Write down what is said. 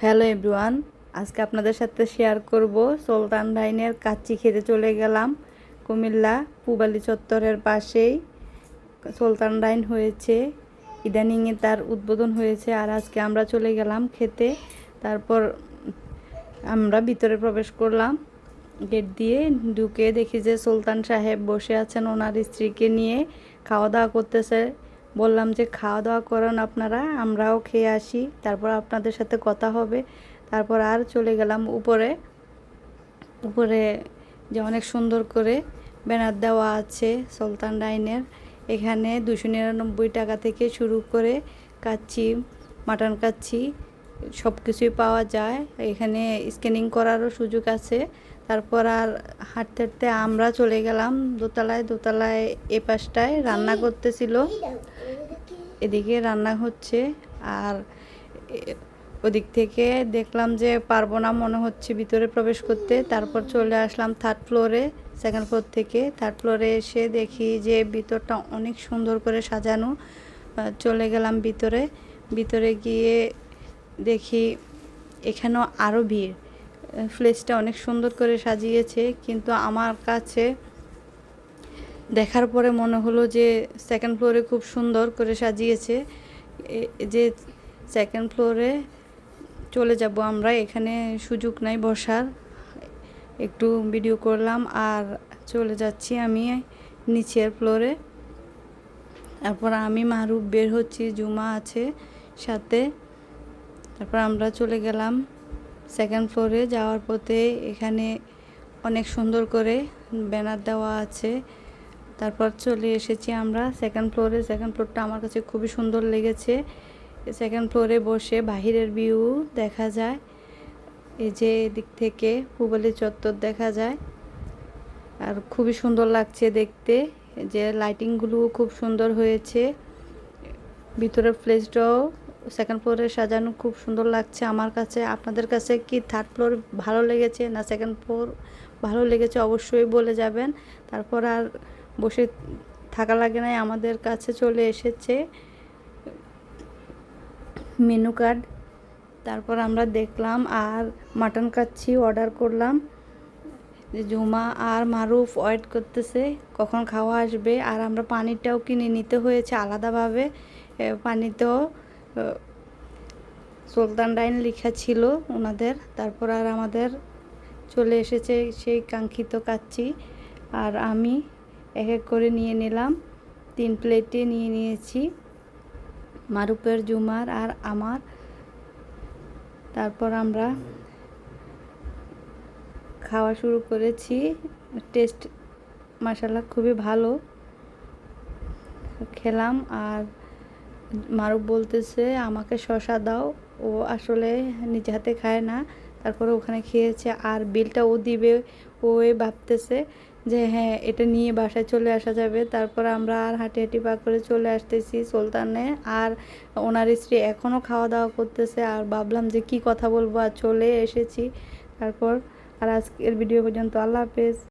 Hello everyone, আজকে আপনাদের সাথে শেয়ার করব সুলতান ডাইনের কাচ্চি খেতে চলে গেলাম। কুমিল্লা পূবালী চত্বরের পাশেই সুলতান ডাইন হয়েছে, ইদানিংয়ে তার উদ্বোধন হয়েছে। আর আজকে আমরা চলে গেলাম খেতে। তারপর আমরা ভিতরে প্রবেশ করলাম। গেট দিয়ে ঢুকে দেখি যে সুলতান সাহেব বসে আছেন ওনার স্ত্রীকে নিয়ে, খাওয়া দাওয়া করতেছে। বললাম যে খাওয়া দাওয়া করেন আপনারা, আমরাও খেয়ে আসি, তারপর আপনাদের সাথে কথা হবে। তারপর আর চলে গেলাম উপরে। উপরে যে অনেক সুন্দর করে ব্যানার দেওয়া আছে সুলতান ডাইনের। এখানে 299 টাকা থেকে শুরু করে কাচ্চি, মাটন কাচ্চি সব কিছুই পাওয়া যায়। এখানে স্ক্যানিং করারও সুযোগ আছে। তারপর আর হাঁটতে হাঁটতে আমরা চলে গেলাম দোতলায়। দোতলায় এ পাশটায় রান্না করতেছিল, এদিকে রান্না হচ্ছে। আর ওদিক থেকে দেখলাম যে পারবো না মনে হচ্ছে ভিতরে প্রবেশ করতে। তারপর চলে আসলাম থার্ড ফ্লোরে। সেকেন্ড ফ্লোর থেকে থার্ড ফ্লোরে এসে দেখি যে ভিতরটা অনেক সুন্দর করে সাজানো। চলে গেলাম ভিতরে। ভিতরে গিয়ে দেখি এখানেও আরও ভিড়। প্লেসটা অনেক সুন্দর করে সাজিয়েছে, কিন্তু আমার কাছে দেখার পরে মনে হলো যে সেকেন্ড ফ্লোরে খুব সুন্দর করে সাজিয়েছে। যে সেকেন্ড ফ্লোরে চলে যাব আমরা, এখানে সুযোগ নাই বসার। একটু ভিডিও করলাম আর চলে যাচ্ছি আমি নিচের ফ্লোরে। তারপর আমি মারুফ বের হচ্ছি, জুমা আছে সাথে। তারপর আমরা চলে গেলাম সেকেন্ড ফ্লোরে। যাওয়ার পথে এখানে অনেক সুন্দর করে ব্যানার দেওয়া আছে। তারপর চলে এসেছি আমরা সেকেন্ড ফ্লোরে। সেকেন্ড ফ্লোরটা আমার কাছে খুবই সুন্দর লেগেছে। সেকেন্ড ফ্লোরে বসে বাহিরের ভিউ দেখা যায়। এই যে এদিক থেকে পূবালী চত্বর দেখা যায়, আর খুবই সুন্দর লাগছে দেখতে। যে লাইটিংগুলো খুব সুন্দর হয়েছে। ভিতরের প্লেসটাও সেকেন্ড ফ্লোরে সাজানো খুব সুন্দর লাগছে আমার কাছে। আপনাদের কাছে কি থার্ড ফ্লোর ভালো লেগেছে না সেকেন্ড ফ্লোর ভালো লেগেছে অবশ্যই বলে যাবেন। তারপর আর বসে থাকা লাগে নাই, আমাদের কাছে চলে এসেছে মেনু কার্ড। তারপর আমরা দেখলাম আর মাটন কাচ্চি অর্ডার করলাম। জুমা আর মারুফ ওয়েট করতেছে কখন খাওয়া আসবে। আর আমরা পানিটাও কিনে নিতে হয়েছে আলাদাভাবে। পানিতেও সুলতান ডাইন লেখা ছিল ওনাদের। তারপর আর আমাদের চলে এসেছে সেই কাঙ্ক্ষিত কাচ্চি। আর আমি এক এক করে নিয়ে নিলাম, 3 প্লেটে নিয়ে নিয়েছি, মারুফের, জুমার আর আমার। তারপর আমরা খাওয়া শুরু করেছি। টেস্ট মাশাআল্লাহ খুবই ভালো খেলাম। আর মারুফ বলতেছে আমাকে শসা দাও, ও আসলে নিজে হাতে খায় না। তারপরে ওখানে খেয়েছে আর বিলটা ও দিবে। ও ভাবতেছে যে হ্যাঁ এটা নিয়ে বাসায় চলে আসা যাবে। তারপর আমরা আর হাঁটি হাঁটি পা করে চলে আসতেছি সুলতানে। আর ওনার স্ত্রী এখনও খাওয়া দাওয়া করতেছে। আর ভাবলাম যে কি কথা বলবো, আর চলে এসেছি। তারপর আর আজকের ভিডিও পর্যন্ত, আল্লাহ হাফেজ।